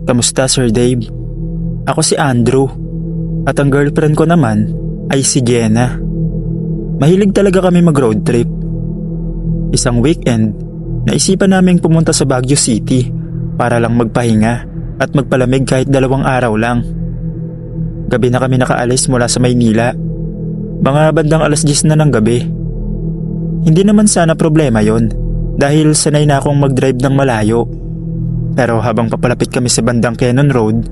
Kamusta, Sir Dave? Ako si Andrew. At ang girlfriend ko naman ay si Jenna. Mahilig talaga kami mag-road trip. Isang weekend, naisipan naming pumunta sa Baguio City para lang magpahinga at magpalamig kahit 2 araw lang. Gabi na kami nakaalis mula sa Maynila. Mga bandang 10:00 na ng gabi. Hindi naman sana problema yon dahil sanay na akong mag-drive ng malayo. Pero habang papalapit kami sa bandang Cannon Road,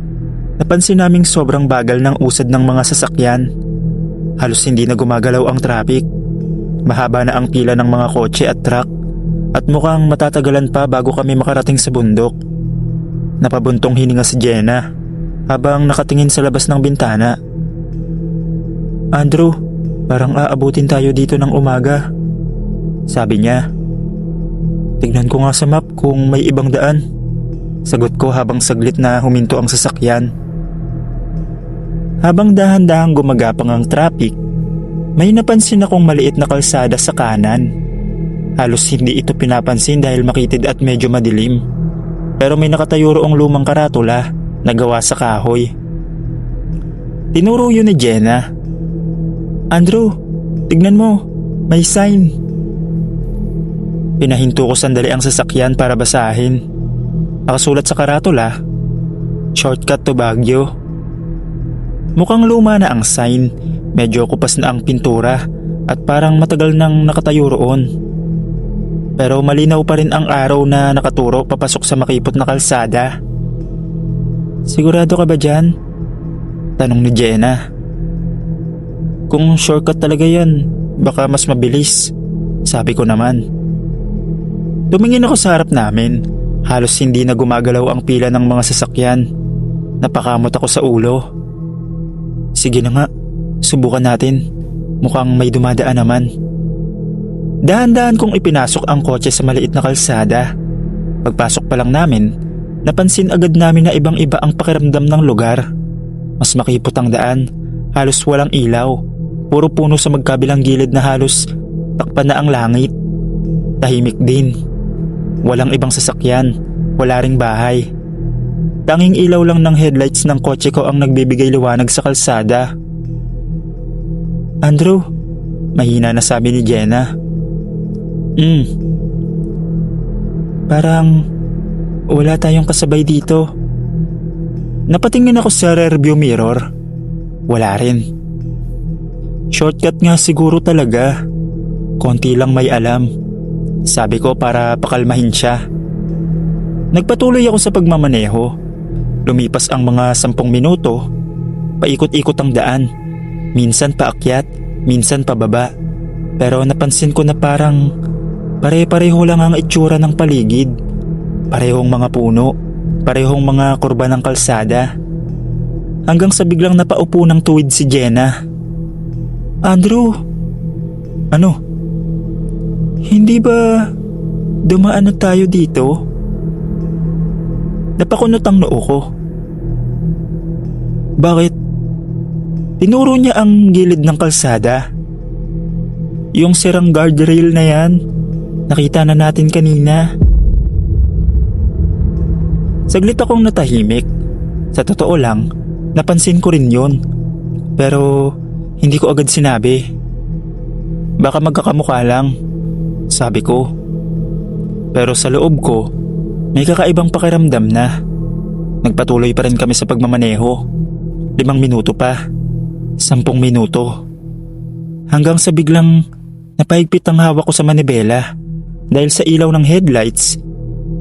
napansin naming sobrang bagal ng usad ng mga sasakyan. Halos hindi na gumagalaw ang traffic. Mahaba na ang pila ng mga kotse at truck at mukhang matatagalan pa bago kami makarating sa bundok. Napabuntong hininga si Jenna habang nakatingin sa labas ng bintana. Andrew, parang aabutin tayo dito ng umaga, sabi niya. Tignan ko nga sa map kung may ibang daan, sagot ko habang saglit na huminto ang sasakyan. Habang dahan-dahang gumagapang ang traffic, may napansin akong maliit na kalsada sa kanan. Halos hindi ito pinapansin dahil makitid at medyo madilim. Pero may nakatayo roong lumang karatula na gawa sa kahoy. Tinuro yun ni Jenna. Andrew, tignan mo, may sign. Pinahinto ko sandali ang sasakyan para basahin. Nakasulat sa karatula, shortcut to Baguio. Mukhang luma na ang sign, medyo kupas na ang pintura at parang matagal nang nakatayo roon. Pero malinaw pa rin ang araw na nakaturo papasok sa makipot na kalsada. Sigurado ka ba dyan? Tanong ni Jenna. Kung shortcut talaga yan, baka mas mabilis, sabi ko naman. Tumingin ako sa harap namin. Halos hindi na gumagalaw ang pila ng mga sasakyan. Napakamot ako sa ulo. Sige na nga, subukan natin. Mukhang may dumadaan naman. Dahan-dahan kong ipinasok ang kotse sa maliit na kalsada. Pagpasok pa lang namin, napansin agad namin na ibang-iba ang pakiramdam ng lugar. Mas makipot ang daan, halos walang ilaw. Puro puno sa magkabilang gilid na halos takpan na ang langit. Tahimik din. Walang ibang sasakyan, wala ring bahay. Tanging ilaw lang ng headlights ng kotse ko ang nagbibigay liwanag sa kalsada. Andrew, mahina na sabi ni Jenna. Parang wala tayong kasabay dito. Napatingin ako sa rearview mirror. Wala rin. Shortcut nga siguro talaga. Konti lang may alam, sabi ko para pakalmahin siya. Nagpatuloy ako sa pagmamaneho. Lumipas ang mga 10 minuto. Paikot-ikot ang daan. Minsan paakyat, minsan pababa. Pero napansin ko na parang pare-pareho lang ang itsura ng paligid. Parehong mga puno, parehong mga kurba ng kalsada. Hanggang sa biglang napaupo ng tuwid si Jenna. Andrew, ano? Hindi ba dumaan na tayo dito? Napakunot ang noo ko. Bakit? Tinuro niya ang gilid ng kalsada. Yung sirang guardrail na yan, nakita na natin kanina. Saglit akong natahimik. Sa totoo lang, napansin ko rin yun. Pero hindi ko agad sinabi. Baka magkakamukha lang, sabi ko. Pero sa loob ko, may kakaibang pakiramdam na. Nagpatuloy pa rin kami sa pagmamaneho. 5 minuto pa. 10 minuto. Hanggang sa biglang napahigpit ang hawak ko sa manibela. Dahil sa ilaw ng headlights,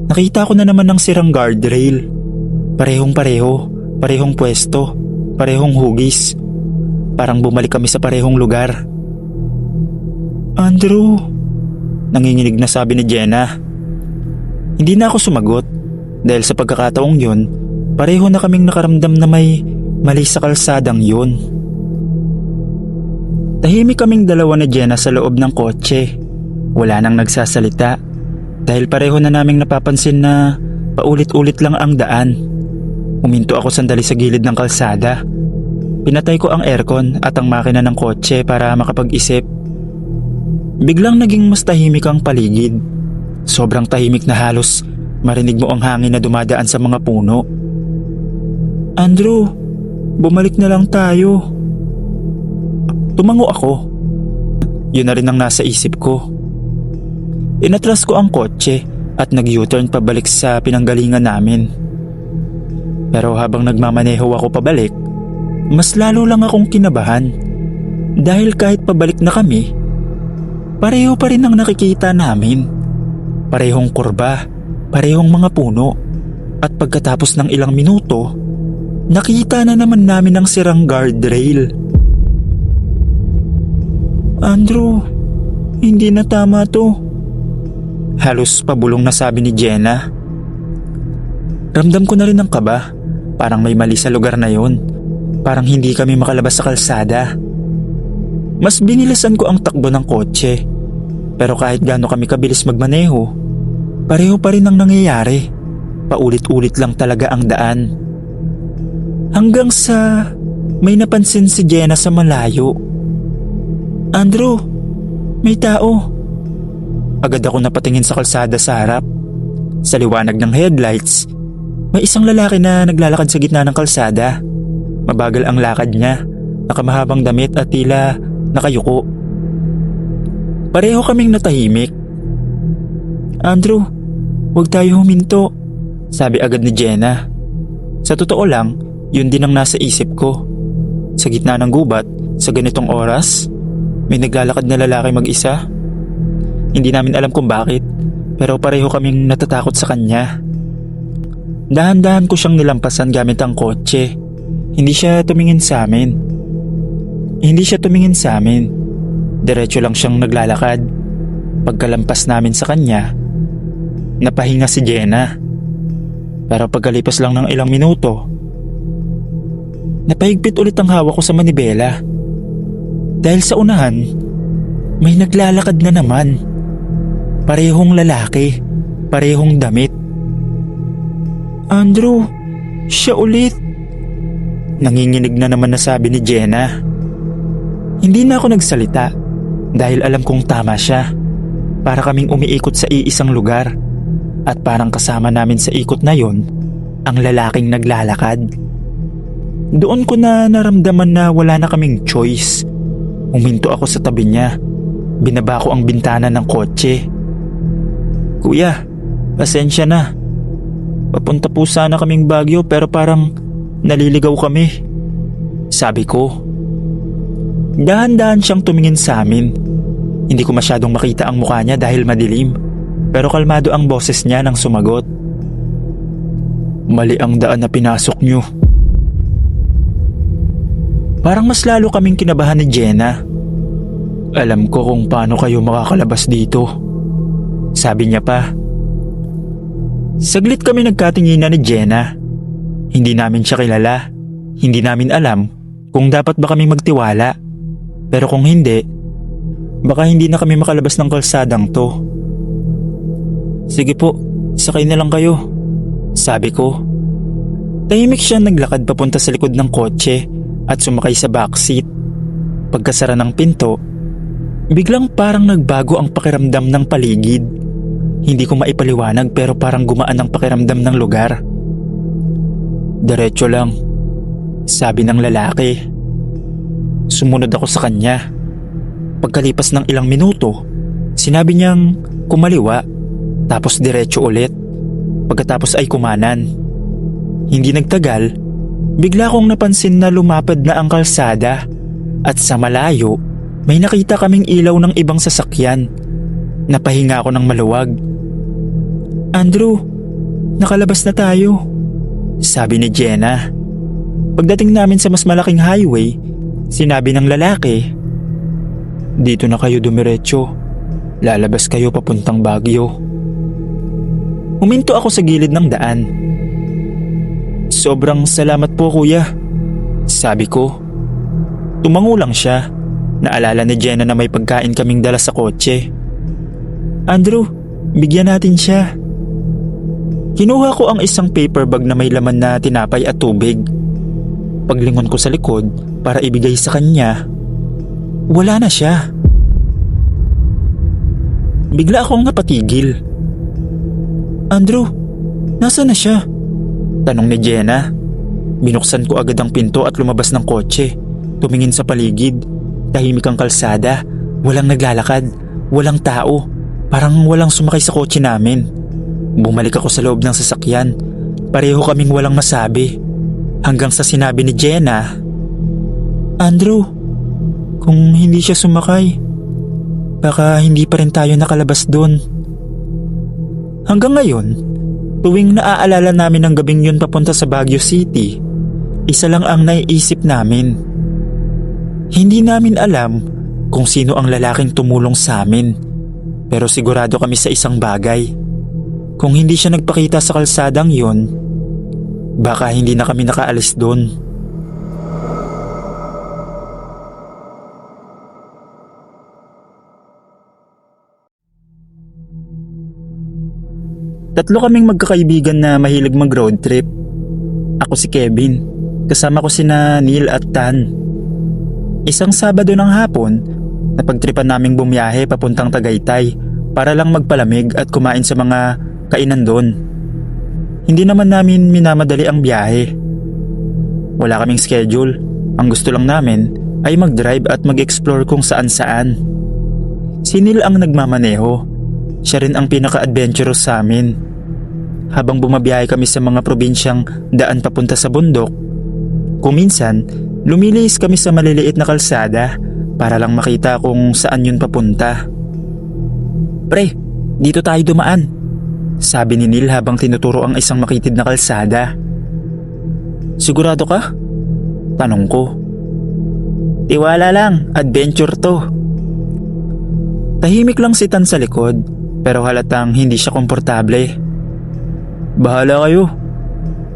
nakita ko na naman ang sirang guardrail. Parehong-pareho, parehong pwesto, parehong hugis. Parang bumalik kami sa parehong lugar. Andrew, nanginginig na sabi ni Jenna. Hindi na ako sumagot dahil sa pagkakataong yun, pareho na kaming nakaramdam na may mali sa kalsadang yun. Tahimik kaming dalawa ni Jenna sa loob ng kotse. Wala nang nagsasalita dahil pareho na naming napapansin na paulit-ulit lang ang daan. Huminto ako sandali sa gilid ng kalsada. Pinatay ko ang aircon at ang makina ng kotse para makapag-isip. Biglang naging mas tahimik ang paligid. Sobrang tahimik na halos marinig mo ang hangin na dumadaan sa mga puno. Andrew, bumalik na lang tayo. Tumango ako. Yun na rin ang nasa isip ko. Inatras ko ang kotse at nag-U-turn pabalik sa pinanggalingan namin. Pero habang nagmamaneho ako pabalik, mas lalo lang akong kinabahan. Dahil kahit pabalik na kami, pareho pa rin ang nakikita namin. Parehong kurba, parehong mga puno. At pagkatapos ng ilang minuto, nakita na naman namin ang sirang guardrail. Andrew, hindi na tama to. Halos pabulong na sabi ni Jenna. Ramdam ko na rin ang kaba. Parang may mali sa lugar na yon. Parang hindi kami makalabas sa kalsada. Mas binilasan ko ang takbo ng kotse. Pero kahit gaano kami kabilis magmaneho, pareho pa rin ang nangyayari. Paulit-ulit lang talaga ang daan. Hanggang sa may napansin si Jenna sa malayo. Andrew, may tao. Agad ako napatingin sa kalsada sa harap. Sa liwanag ng headlights, may isang lalaki na naglalakad sa gitna ng kalsada. Mabagal ang lakad niya, nakamahabang damit at tila nakayuko. Pareho kaming natahimik. Andrew, huwag tayo huminto, sabi agad ni Jenna. Sa totoo lang, yun din ang nasa isip ko. Sa gitna ng gubat, sa ganitong oras, may naglalakad na lalaki mag-isa. Hindi namin alam kung bakit, pero pareho kaming natatakot sa kanya. Dahan-dahan ko siyang nilampasan gamit ang kotse. Hindi siya tumingin sa amin. Diretso lang siyang naglalakad. Pagkalampas namin sa kanya, napahinga si Jenna. Pero pagkalipas lang ng ilang minuto, napahigpit ulit ang hawak ko sa manibela. Dahil sa unahan, may naglalakad na naman. Parehong lalaki, parehong damit. Andrew, siya ulit. Nanginginig na naman na sabi ni Jenna. Hindi na ako nagsalita dahil alam kong tama siya. Para kaming umiikot sa iisang lugar at parang kasama namin sa ikot na yon ang lalaking naglalakad. Doon ko na naramdaman na wala na kaming choice. Huminto ako sa tabi niya. Binaba ko ang bintana ng kotse. Kuya, pasensya na. Papunta po sana kaming Baguio pero parang naliligaw kami, sabi ko. Dahan-dahan siyang tumingin sa amin. Hindi ko masyadong makita ang mukha niya dahil madilim, pero kalmado ang boses niya nang sumagot. Mali ang daan na pinasok niyo. Parang mas lalo kaming kinabahan ni Jenna. Alam ko kung paano kayo makakalabas dito, sabi niya pa. Saglit kami nagkatinginan ni Jenna. Hindi namin siya kilala. Hindi namin alam kung dapat ba kami magtiwala. Pero kung hindi, baka hindi na kami makalabas ng kalsadang to. Sige po, sakay na lang kayo, sabi ko. Tahimik siya naglakad papunta sa likod ng kotse at sumakay sa backseat. Pagkasara ng pinto, biglang parang nagbago ang pakiramdam ng paligid. Hindi ko maipaliwanag pero parang gumaan ang pakiramdam ng lugar. Diretso lang, sabi ng lalaki. Sumunod ako sa kanya. Pagkalipas ng ilang minuto, sinabi niyang kumaliwa, tapos diretso ulit. Pagkatapos ay kumanan. Hindi nagtagal, bigla kong napansin na lumapad na ang kalsada at sa malayo may nakita kaming ilaw ng ibang sasakyan. Napahinga ako ng maluwag. Andrew, nakalabas na tayo, sabi ni Jenna. Pagdating namin sa mas malaking highway, sinabi ng lalaki, dito na kayo dumiretso. Lalabas kayo papuntang Baguio. Huminto ako sa gilid ng daan. Sobrang salamat po kuya, sabi ko. Tumango lang siya. Naalala ni Jenna na may pagkain kaming dala sa kotse. Andrew, bigyan natin siya. Kinuha ko ang isang paper bag na may laman na tinapay at tubig. Paglingon ko sa likod para ibigay sa kanya, wala na siya. Bigla akong napatigil. Andrew, nasa na siya? Tanong ni Jenna. Binuksan ko agad ang pinto at lumabas ng kotse. Tumingin sa paligid. Tahimik ang kalsada. Walang naglalakad. Walang tao. Parang walang sumakay sa kotse namin. Bumalik ako sa loob ng sasakyan. Pareho kaming walang masabi. Hanggang sa sinabi ni Jenna, "Andrew, kung hindi siya sumakay, baka hindi pa rin tayo nakalabas doon." Hanggang ngayon, tuwing naaalala namin ang gabing yun papunta sa Baguio City, isa lang ang naiisip namin. Hindi namin alam kung sino ang lalaking tumulong sa amin, pero sigurado kami sa isang bagay. Kung hindi siya nagpakita sa kalsadang yun, baka hindi na kami nakaalis doon. Tatlo kaming magkakaibigan na mahilig mag-road trip. Ako si Kevin, kasama ko sina Neil at Tan. Isang Sabado ng hapon, napagtripan naming bumiyahe papuntang Tagaytay para lang magpalamig at kumain sa mga kainan doon. Hindi naman namin minamadali ang biyahe. Wala kaming schedule. Ang gusto lang namin ay mag-drive at mag-explore kung saan-saan. Si Neil ang nagmamaneho. Siya rin ang pinaka-adventurous sa amin. Habang bumabiyahe kami sa mga probinsyang daan papunta sa bundok, kuminsan lumilihis kami sa maliliit na kalsada para lang makita kung saan yun papunta. "Pre, dito tayo dumaan," sabi ni Neil habang tinuturo ang isang makitid na kalsada. "Sigurado ka?" tanong ko. "Tiwala lang, adventure to." Tahimik lang si Tan sa likod, pero halatang hindi siya komportable. "Bahala kayo,"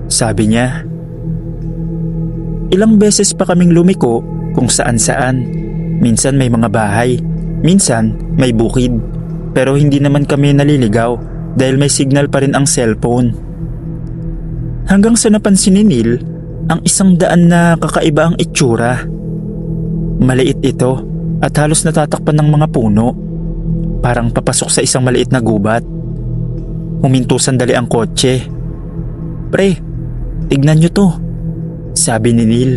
sabi niya. Ilang beses pa kaming lumiko kung saan-saan. Minsan may mga bahay, minsan may bukid. Pero hindi naman kami naliligaw dahil may signal pa rin ang cellphone. Hanggang sa napansin ni Neil ang isang daan na kakaiba ang itsura. Maliit ito at halos natatakpan ng mga puno. Parang papasok sa isang maliit na gubat. Huminto sandali ang kotse. "Pre, tignan nyo to," sabi ni Neil.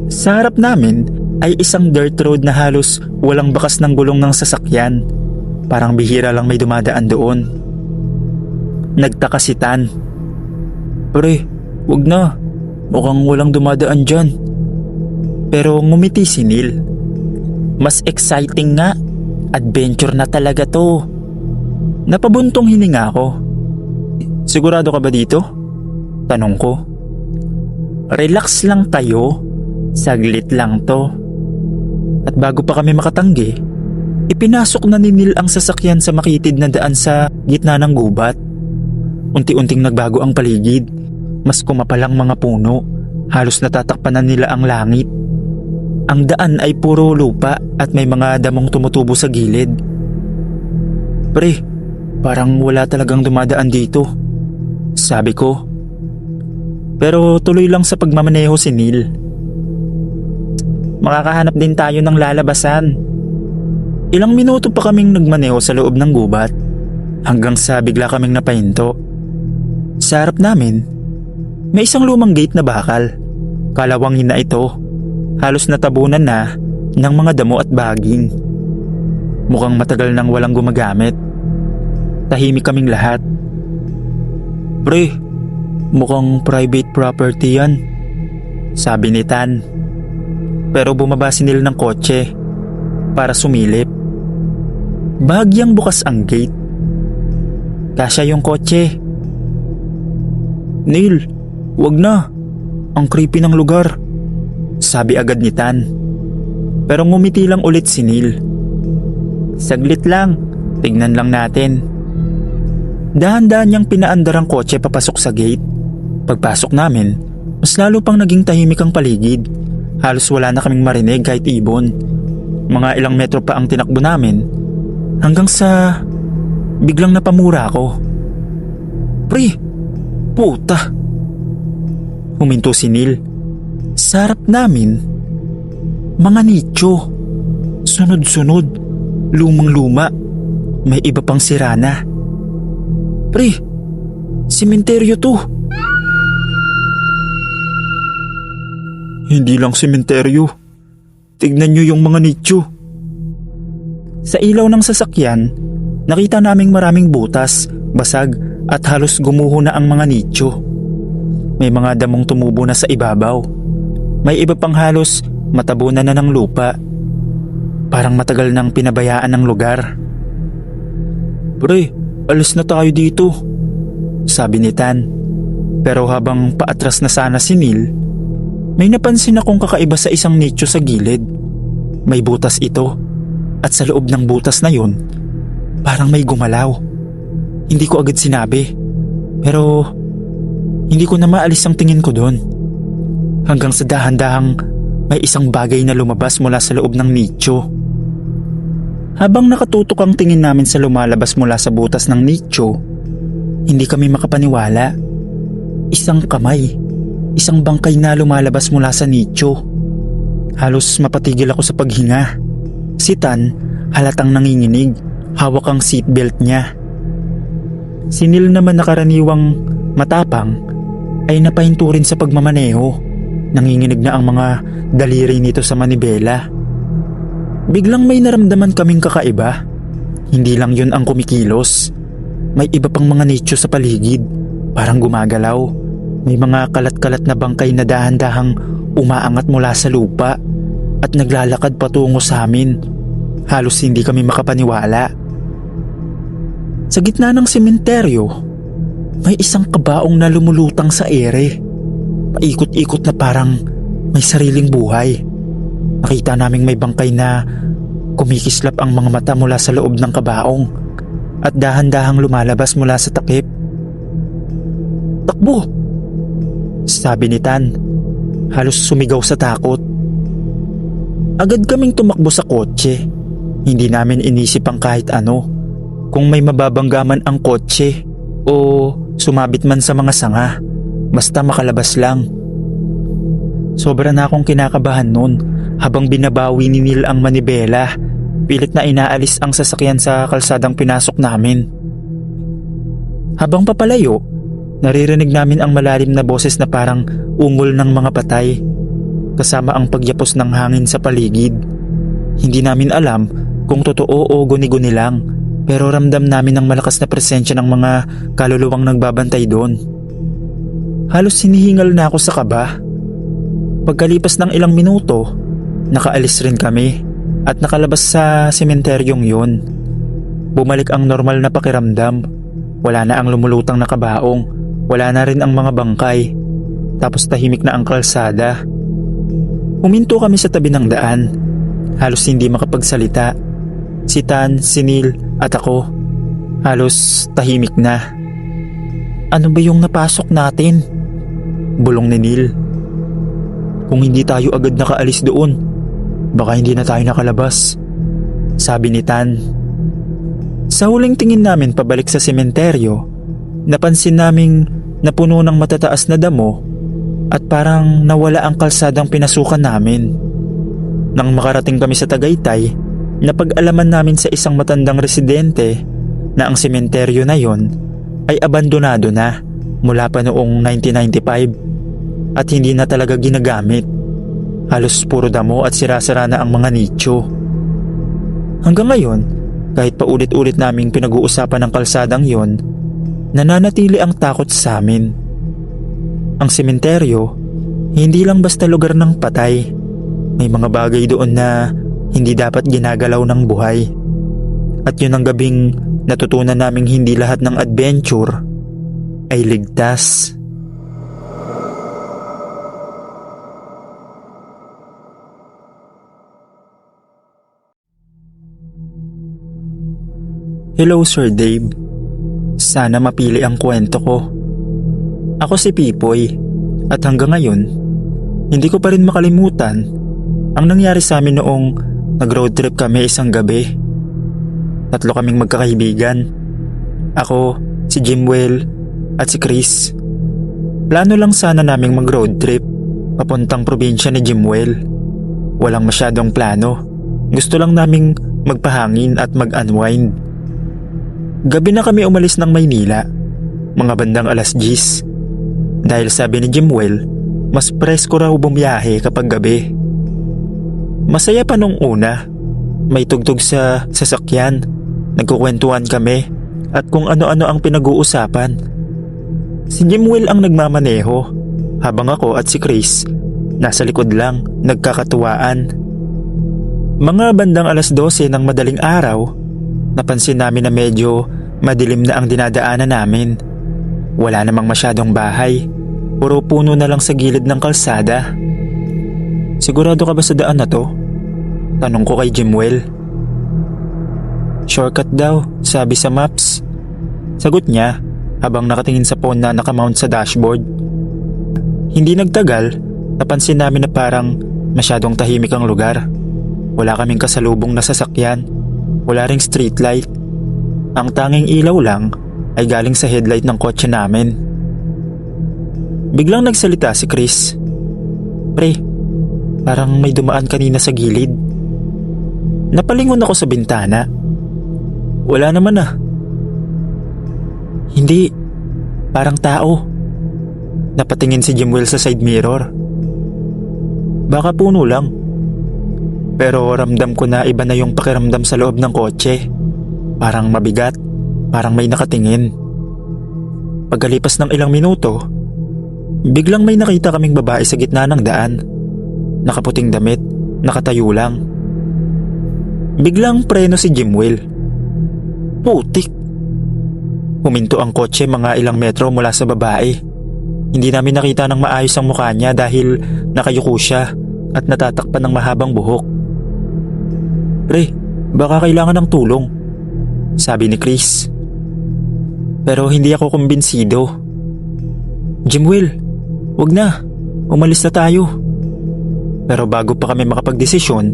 Sa harap namin ay isang dirt road na halos walang bakas ng gulong ng sasakyan. Parang bihira lang may dumadaan doon. Nagtaka si Tan. "Pre, wag na. Mukhang walang dumadaan dyan." Pero ngumiti si Neil. "Mas exciting nga. Adventure na talaga to." Napabuntong hininga ako. "Sigurado ka ba dito?" tanong ko. "Relax lang kayo. Saglit lang to." At bago pa kami makatanggi, ipinasok na ni Neil ang sasakyan sa makitid na daan sa gitna ng gubat. Unti-unting nagbago ang paligid. Mas kumapalang mga puno. Halos natatakpan na nila ang langit. Ang daan ay puro lupa at may mga damong tumutubo sa gilid. "Pre, parang wala talagang dumadaan dito," sabi ko. Pero tuloy lang sa pagmamaneho si Neil. "Makakahanap din tayo ng lalabasan." Ilang minuto pa kaming nagmaneho sa loob ng gubat hanggang sa bigla kaming napahinto. Sa harap namin, may isang lumang gate na bakal. Kalawangin na ito. Halos natabunan na ng mga damo at baging. Mukhang matagal nang walang gumagamit. Tahimik kaming lahat. "Pre, mukhang private property yan," sabi ni Tan. Pero bumaba si Neil ng kotse para sumilip. Bahagyang bukas ang gate. Kasya yung kotse. "Neil, wag na. Ang creepy ng lugar," sabi agad ni Tan. Pero ngumiti lang ulit si Neil. "Saglit lang, tignan lang natin." Dahan-dahan niyang pinaandar ang kotse papasok sa gate. Pagpasok namin, mas lalo pang naging tahimik ang paligid. Halos wala na kaming marinig kahit ibon. Mga ilang metro pa ang tinakbo namin hanggang sa biglang napamura ako. "Pre, puta!" Huminto si Neil. Sa harap namin, mga nicho. Sunod-sunod, lumang-luma. May iba pang sirana. "Pre, sementeryo to." Hindi lang sementeryo. Tignan nyo yung mga nicho. Sa ilaw ng sasakyan, nakita naming maraming butas, basag at halos gumuho na ang mga nicho. May mga damong tumubo na sa ibabaw. May iba pang halos matabunan na ng lupa. Parang matagal nang pinabayaan ng lugar. Pre, alis na tayo dito, sabi ni Tan. Pero habang paatras na sana si Neil, may napansin akong kakaiba sa isang nicho sa gilid. May butas ito at sa loob ng butas na yun, parang may gumalaw. Hindi ko agad sinabi, pero hindi ko na maalis ang tingin ko doon. Hanggang sa dahan-dahang may isang bagay na lumabas mula sa loob ng nicho. Habang nakatutok ang tingin namin sa lumalabas mula sa butas ng nicho, hindi kami makapaniwala. Isang kamay, isang bangkay na lumalabas mula sa nicho. Halos mapatigil ako sa paghinga. Si Tan halatang nanginginig, hawak ang seatbelt niya. Si Neil naman na karaniwang matapang ay napahinto rin sa pagmamaneho. Nanginginig na ang mga daliri nito sa manibela. Biglang may naramdaman kaming kakaiba. Hindi lang yun ang kumikilos. May iba pang mga nicho sa paligid, parang gumagalaw. May mga kalat-kalat na bangkay na dahan-dahang umaangat mula sa lupa at naglalakad patungo sa amin. Halos hindi kami makapaniwala. Sa gitna ng sementeryo, may isang kabaong na lumulutang sa ere. Paikot-ikot na parang may sariling buhay. Nakita naming may bangkay na kumikislap ang mga mata mula sa loob ng kabaong at dahan-dahang lumalabas mula sa takip. Takbo! Sabi ni Tan. Halos sumigaw sa takot. Agad kaming tumakbo sa kotse. Hindi namin inisip ang kahit ano. Kung may mababanggaman ang kotse o sumabit man sa mga sanga, basta makalabas lang. Sobra na akong kinakabahan noon habang binabawi ni Neil ang manibela. Pilit na inaalis ang sasakyan sa kalsadang pinasok namin. Habang papalayo, naririnig namin ang malalim na boses na parang ungol ng mga patay, kasama ang pagyapos ng hangin sa paligid. Hindi namin alam kung totoo o guni-guni lang, pero ramdam namin ang malakas na presensya ng mga kaluluwang nagbabantay doon. Halos hinihingal na ako sa kaba. Pagkalipas ng ilang minuto, nakaalis rin kami at nakalabas sa sementeryong yun. Bumalik ang normal na pakiramdam. Wala na ang lumulutang na kabaong, wala na rin ang mga bangkay, tapos tahimik na ang kalsada. Huminto kami sa tabi ng daan, halos hindi makapagsalita. Si Tan, si Neil at ako, halos tahimik na. Ano ba yung napasok natin? Bulong ni Neil. Kung hindi tayo agad nakaalis doon, baka hindi na tayo nakalabas, sabi ni Tan. Sa huling tingin namin pabalik sa sementeryo, napansin naming napuno ng matataas na damo at parang nawala ang kalsadang pinasukan namin. Nang makarating kami sa Tagaytay, napag-alaman namin sa isang matandang residente na ang sementeryo na yon ay abandonado na mula pa noong 1995 at hindi na talaga ginagamit. Halos puro damo at sira-sara na ang mga nicho. Hanggang ngayon, kahit paulit-ulit naming pinag-uusapan ng kalsadang yon, nananatili ang takot sa amin. Ang sementeryo, hindi lang basta lugar ng patay. May mga bagay doon na hindi dapat ginagalaw ng buhay. At yun ang gabing natutunan naming hindi lahat ng adventure ay ligtas. Hello Sir Dave. Sana mapili ang kwento ko. Ako si Pipoy at hanggang ngayon, hindi ko pa rin makalimutan ang nangyari sa amin noong nag-road trip kami isang gabi. 3 kaming magkakaibigan. Ako, si Jimwell at si Chris. Plano lang sana naming mag-road trip papuntang probinsya ni Jimwell. Walang masyadong plano. Gusto lang naming magpahangin at mag-unwind. Gabi na kami umalis ng Maynila, mga bandang 10:00. Dahil sabi ni Jimwell, mas presko raw bumiyahe kapag gabi. Masaya pa nung una. May tugtog sa sasakyan. Nagkukwentuhan kami at kung ano-ano ang pinag-uusapan. Si Jimwell ang nagmamaneho habang ako at si Chris nasa likod lang nagkakatuwaan. Mga bandang 12:00 ng madaling araw, napansin namin na medyo madilim na ang dinadaanan namin. Wala namang masyadong bahay, puro puno na lang sa gilid ng kalsada. Sigurado ka ba sa daan na to? Tanong ko kay Jimwell. Shortcut daw, sabi sa maps. Sagot niya habang nakatingin sa phone na nakamount sa dashboard. Hindi nagtagal, napansin namin na parang masyadong tahimik ang lugar. Wala kaming kasalubong na sasakyan, wala ring streetlight. Ang tanging ilaw lang ay galing sa headlight ng kotse namin. Biglang nagsalita si Chris. Pre, parang may dumaan kanina sa gilid. Napalingon ako sa bintana. Wala naman ah. Hindi, parang tao. Napatingin si Jimwell sa side mirror. Baka puno lang. Pero ramdam ko na iba na yung pakiramdam sa loob ng kotse. Parang mabigat, parang may nakatingin. Pagkalipas ng ilang minuto, biglang may nakita kaming babae sa gitna ng daan. Nakaputing damit, nakatayo lang. Biglang preno si Jimwell. Putik! Huminto ang kotse mga ilang metro mula sa babae. Hindi namin nakita ng maayos ang mukha niya dahil nakayuko siya at natatakpan ng mahabang buhok. Pre, baka kailangan ng tulong, sabi ni Chris. Pero hindi ako kumbinsido. Jimwell, wag na, umalis na tayo. Pero bago pa kami makapagdesisyon,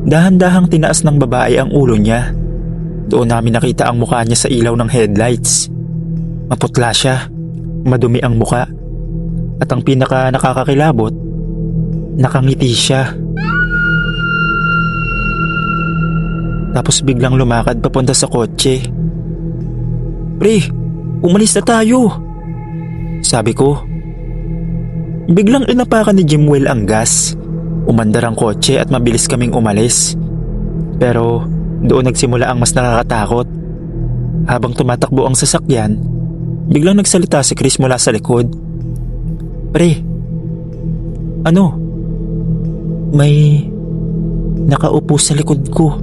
dahan-dahang tinaas ng babae ang ulo niya. Doon namin nakita ang mukha niya sa ilaw ng headlights. Maputla siya, madumi ang muka, at ang pinaka nakakakilabot, nakangiti siya. Tapos biglang lumakad papunta sa kotse. Pre, umalis na tayo, sabi ko. Biglang inapakan ni Jimwell ang gas. Umandar ang kotse at mabilis kaming umalis. Pero doon nagsimula ang mas nakakatakot. Habang tumatakbo ang sasakyan, biglang nagsalita si Chris mula sa likod. Pre, ano? May nakaupo sa likod ko.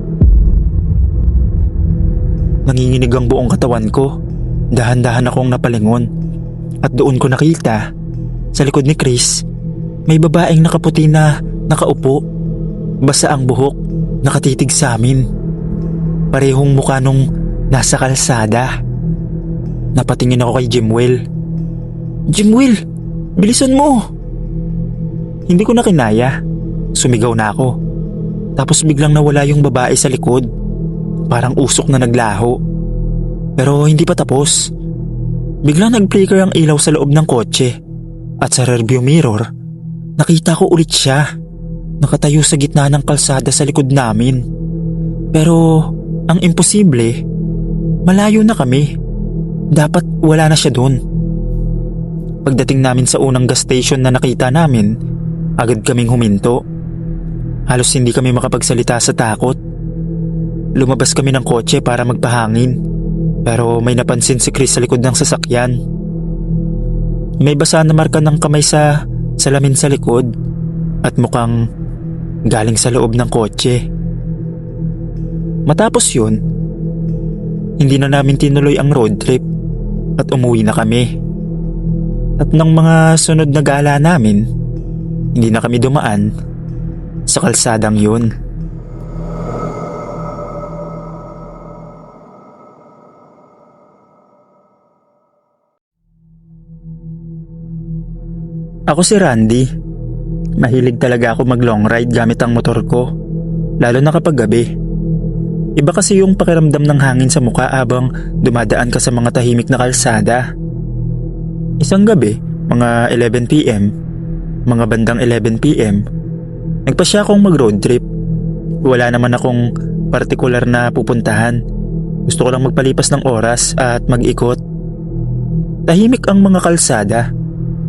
Nanginginig ang buong katawan ko. Dahan-dahan akong napalingon. At doon ko nakita, sa likod ni Chris, may babaeng nakaputi na nakaupo. Basa ang buhok, nakatitig sa amin. Parehong mukha nung nasa kalsada. Napatingin ako kay Jimwell. Jimwell, bilisan mo! Hindi ko na kinaya. Sumigaw na ako. Tapos biglang nawala yung babae sa likod. Parang usok na naglaho. Pero hindi pa tapos. Biglang nag-flicker ang ilaw sa loob ng kotse. At sa rearview mirror, nakita ko ulit siya. Nakatayo sa gitna ng kalsada sa likod namin. Pero ang imposible, malayo na kami. Dapat wala na siya doon. Pagdating namin sa unang gas station na nakita namin, agad kaming huminto. Halos hindi kami makapagsalita sa takot. Lumabas kami ng kotse para magpahangin. Pero may napansin si Chris sa likod ng sasakyan. May basa na marka ng kamay sa salamin sa likod at mukhang galing sa loob ng kotse. Matapos yun, hindi na namin tinuloy ang road trip at umuwi na kami. At ng mga sunod na gala namin, hindi na kami dumaan sa kalsadang yun. Ako si Randy. Mahilig talaga ako mag long ride gamit ang motor ko, lalo na kapag gabi. Iba kasi yung pakiramdam ng hangin sa mukha habang dumadaan ka sa mga tahimik na kalsada. Isang gabi, mga 11 PM, mga bandang 11 PM, nagpasya akong mag road trip. Wala naman akong partikular na pupuntahan. Gusto ko lang magpalipas ng oras at mag-ikot. Tahimik ang mga kalsada.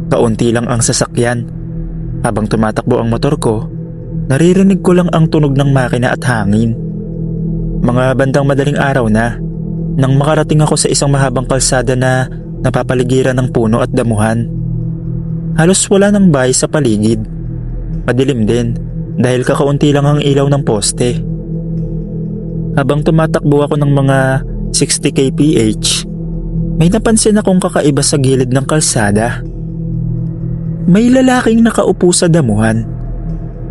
Kaunti lang ang sasakyan. Habang tumatakbo ang motor ko, naririnig ko lang ang tunog ng makina at hangin. Mga bandang madaling araw na nang makarating ako sa isang mahabang kalsada na napapaligiran ng puno at damuhan. Halos wala ng bahay sa paligid. Madilim din dahil kakaunti lang ang ilaw ng poste. Habang tumatakbo ako ng mga 60 kph, may napansin akong kakaiba sa gilid ng kalsada. May lalaking nakaupo sa damuhan.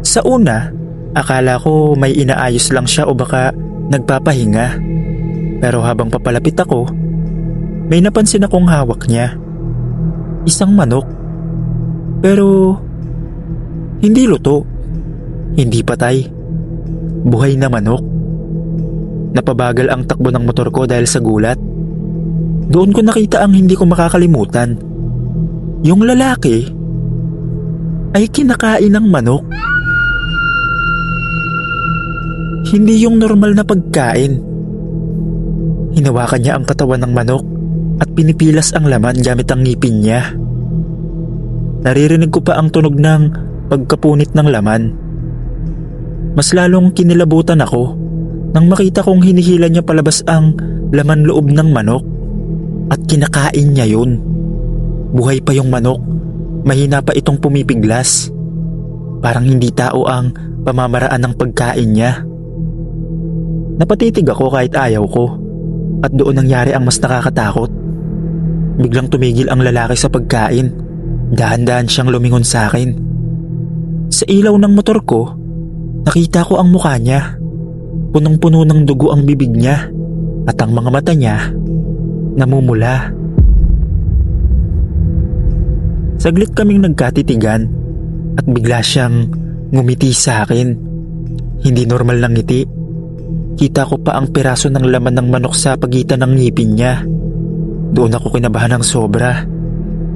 Sa una, akala ko may inaayos lang siya o baka nagpapahinga. Pero habang papalapit ako, may napansin akong hawak niya. Isang manok. Pero hindi luto, hindi patay, buhay na manok. Napabagal ang takbo ng motor ko dahil sa gulat. Doon ko nakita ang hindi ko makakalimutan. Yung lalaki ay kinakain ng manok. Hindi yung normal na pagkain. Hinawakan niya ang katawan ng manok at pinipilas ang laman gamit ang ngipin niya. Naririnig ko pa ang tunog ng pagkapunit ng laman. Mas lalong kinilabutan ako nang makita kong hinihila niya palabas ang laman loob ng manok at kinakain niya yun. Buhay pa yung manok, mahina pa itong pumipiglas. Parang hindi tao ang pamamaraan ng pagkain niya. Napatitig ako kahit ayaw ko at doon nangyari ang mas nakakatakot. Biglang tumigil ang lalaki sa pagkain. Dahan-dahan siyang lumingon sa akin. Sa ilaw ng motor ko, nakita ko ang mukha niya. Punong-puno ng dugo ang bibig niya at ang mga mata niya namumula. Saglit kaming nagkatitigan at bigla siyang ngumiti sa akin. Hindi normal ng ngiti. Kita ko pa ang piraso ng laman ng manok sa pagitan ng ngipin niya. Doon ako kinabahan ng sobra.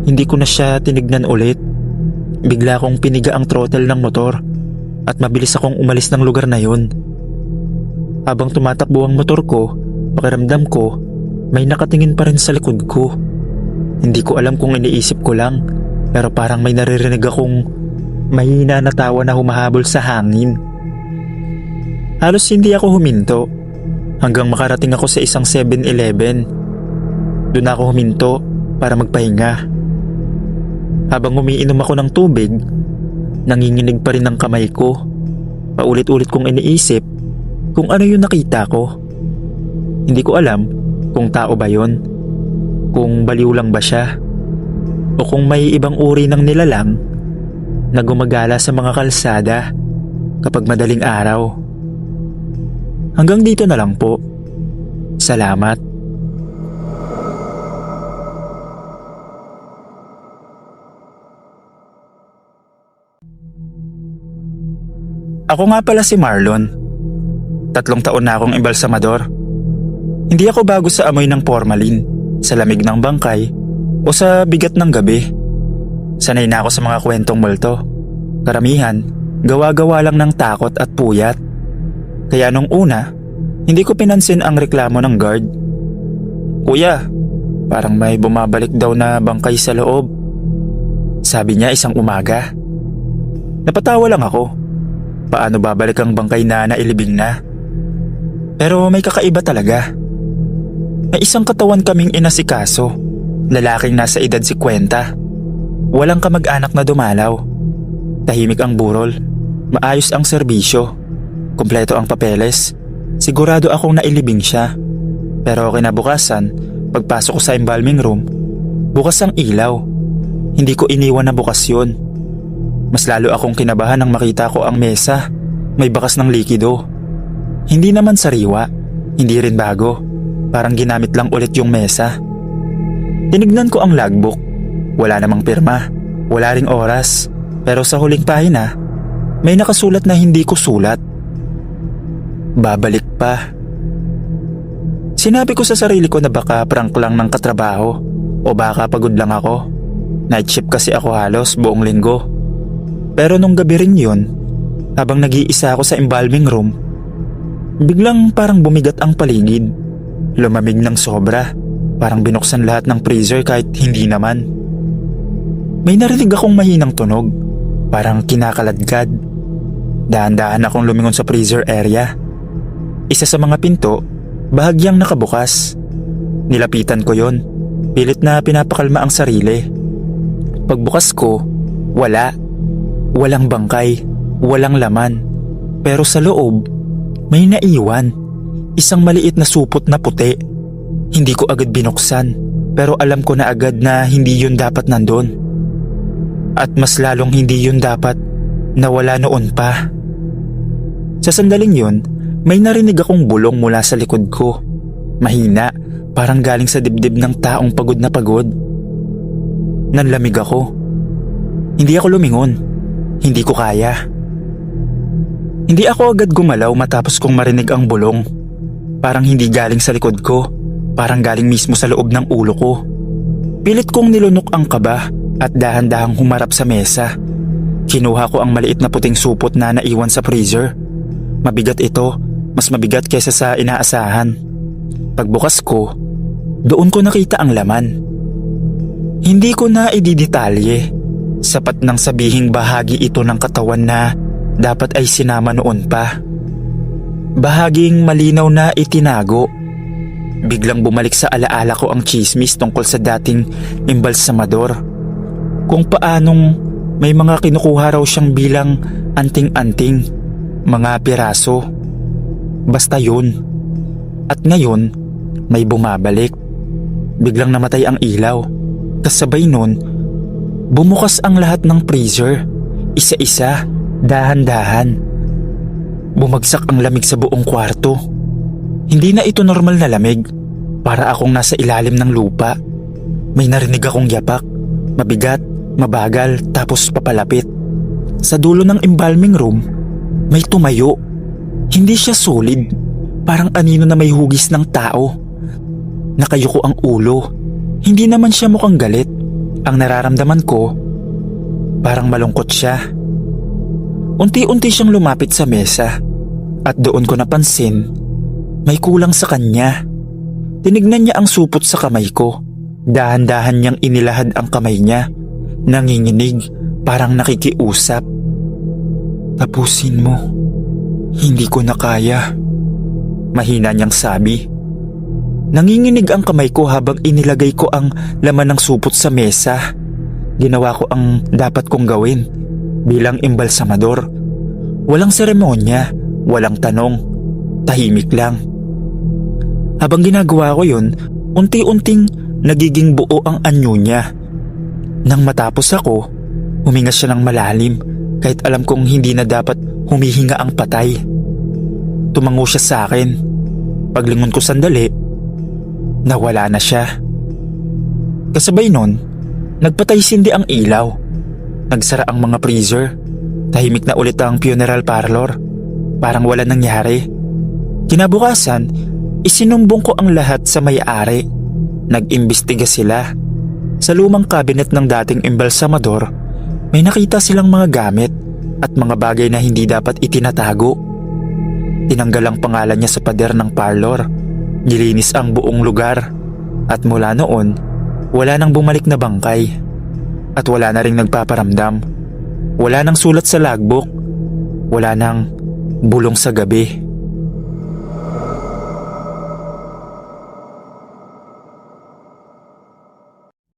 Hindi ko na siya tinignan ulit. Bigla kong piniga ang throttle ng motor at mabilis akong umalis ng lugar na yun. Habang tumatakbo ang motor ko, pakiramdam ko may nakatingin pa rin sa likod ko. Hindi ko alam kung iniisip ko lang, pero parang may naririnig akong mahina na tawa na humahabol sa hangin. Halos hindi ako huminto hanggang makarating ako sa isang 7-Eleven. Doon ako huminto para magpahinga. Habang umiinom ako ng tubig, nanginginig pa rin ang kamay ko. Paulit-ulit kong iniisip kung ano yung nakita ko. Hindi ko alam kung tao ba yun, kung baliw lang ba siya, o kung may ibang uri ng nilalang na gumagala sa mga kalsada kapag madaling araw. Hanggang dito na lang po. Salamat. Ako nga pala si Marlon. 3 taon na akong embalsamador. Hindi ako bago sa amoy ng formalin, sa lamig ng bangkay, o sa bigat ng gabi. Sanay na ako sa mga kwentong multo. Karamihan, gawa-gawa lang ng takot at puyat. Kaya nung una, hindi ko pinansin ang reklamo ng guard. "Kuya, parang may bumabalik daw na bangkay sa loob," sabi niya isang umaga. Napatawa lang ako. Paano babalik ang bangkay na nailibing na? Pero may kakaiba talaga. May isang katawan kaming inasikaso. Lalaking nasa edad 50. Walang kamag-anak na dumalaw. Tahimik ang burol. Maayos ang serbisyo. Kumpleto ang papeles. Sigurado akong nailibing siya. Pero kinabukasan, pagpasok ko sa embalming room, bukas ang ilaw. Hindi ko iniwan na bukas yun. Mas lalo akong kinabahan nang makita ko ang mesa. May bakas ng likido. Hindi naman sariwa. Hindi rin bago. Parang ginamit lang ulit yung mesa. Tinignan ko ang logbook. Wala namang pirma. Wala ring oras. Pero sa huling pahina, may nakasulat na hindi ko sulat. Babalik pa. Sinabi ko sa sarili ko na baka prank lang ng katrabaho o baka pagod lang ako. Night shift kasi ako halos buong linggo. Pero nung gabi rin yun, habang nag-iisa ako sa embalming room, biglang parang bumigat ang paligid. Lumamig ng sobra. Parang binuksan lahat ng freezer kahit hindi naman. May narinig akong mahinang tunog, parang kinakaladkad. Dahan-dahan akong lumingon sa freezer area. Isa sa mga pinto, bahagyang nakabukas. Nilapitan ko yon, pilit na pinapakalma ang sarili. Pagbukas ko, wala. Walang bangkay, walang laman. Pero sa loob, may naiwan. Isang maliit na supot na puti. Hindi ko agad binuksan, pero alam ko na agad na hindi yun dapat nandun. At mas lalong hindi yun dapat nawala noon pa. Sa sandaling yun, may narinig akong bulong mula sa likod ko. Mahina, parang galing sa dibdib ng taong pagod na pagod. Nanlamig ako. Hindi ako lumingon. Hindi ko kaya. Hindi ako agad gumalaw matapos kong marinig ang bulong. Parang hindi galing sa likod ko. Parang galing mismo sa loob ng ulo ko. Pilit kong nilunok ang kaba at dahan-dahang humarap sa mesa. Kinuha ko ang maliit na puting supot na naiwan sa freezer. Mabigat ito, mas mabigat kaysa sa inaasahan. Pagbukas ko, doon ko nakita ang laman. Hindi ko na ididetalye. Sapat nang sabihing bahagi ito ng katawan na dapat ay sinama noon pa. Bahaging malinaw na itinago. Biglang bumalik sa alaala ko ang chismis tungkol sa dating embalsamador. Kung paanong may mga kinukuha raw siyang bilang anting-anting, mga piraso. Basta yun. At ngayon, may bumabalik. Biglang namatay ang ilaw. Kasabay nun, bumukas ang lahat ng freezer. Isa-isa, dahan-dahan. Bumagsak ang lamig sa buong kwarto. Hindi na ito normal na lamig. Para akong nasa ilalim ng lupa. May narinig akong yapak. Mabigat, mabagal, tapos papalapit. Sa dulo ng embalming room, may tumayo. Hindi siya solid. Parang anino na may hugis ng tao. Nakayuko ang ulo. Hindi naman siya mukhang galit. Ang nararamdaman ko, parang malungkot siya. Unti-unti siyang lumapit sa mesa. At doon ko napansin, may kulang sa kanya. Tinignan niya ang supot sa kamay ko. Dahan-dahan niyang inilahad ang kamay niya. Nanginginig, parang nakikiusap. Tapusin mo. Hindi ko na kaya. Mahina niyang sabi. Nanginginig ang kamay ko habang inilagay ko ang laman ng supot sa mesa. Ginawa ko ang dapat kong gawin bilang embalsamador. Walang seremonya, walang tanong, tahimik lang. Habang ginagawa ko yun, unti-unting nagiging buo ang anyo niya. Nang matapos ako, huminga siya ng malalim kahit alam kong hindi na dapat humihinga ang patay. Tumango siya sa akin. Paglingon ko sandali, nawala na siya. Kasabay nun, nagpatay sindi ang ilaw. Nagsara ang mga freezer. Tahimik na ulit ang funeral parlor. Parang wala nangyari. Kinabukasan, isinumbong ko ang lahat sa may-ari. Nag-imbestiga sila. Sa lumang cabinet ng dating embalsamador, may nakita silang mga gamit at mga bagay na hindi dapat itinatago. Tinanggal ang pangalan niya sa pader ng parlor. Nilinis ang buong lugar. At mula noon, wala nang bumalik na bangkay. At wala na ring nagpaparamdam. Wala nang sulat sa logbook. Wala nang bulong sa gabi.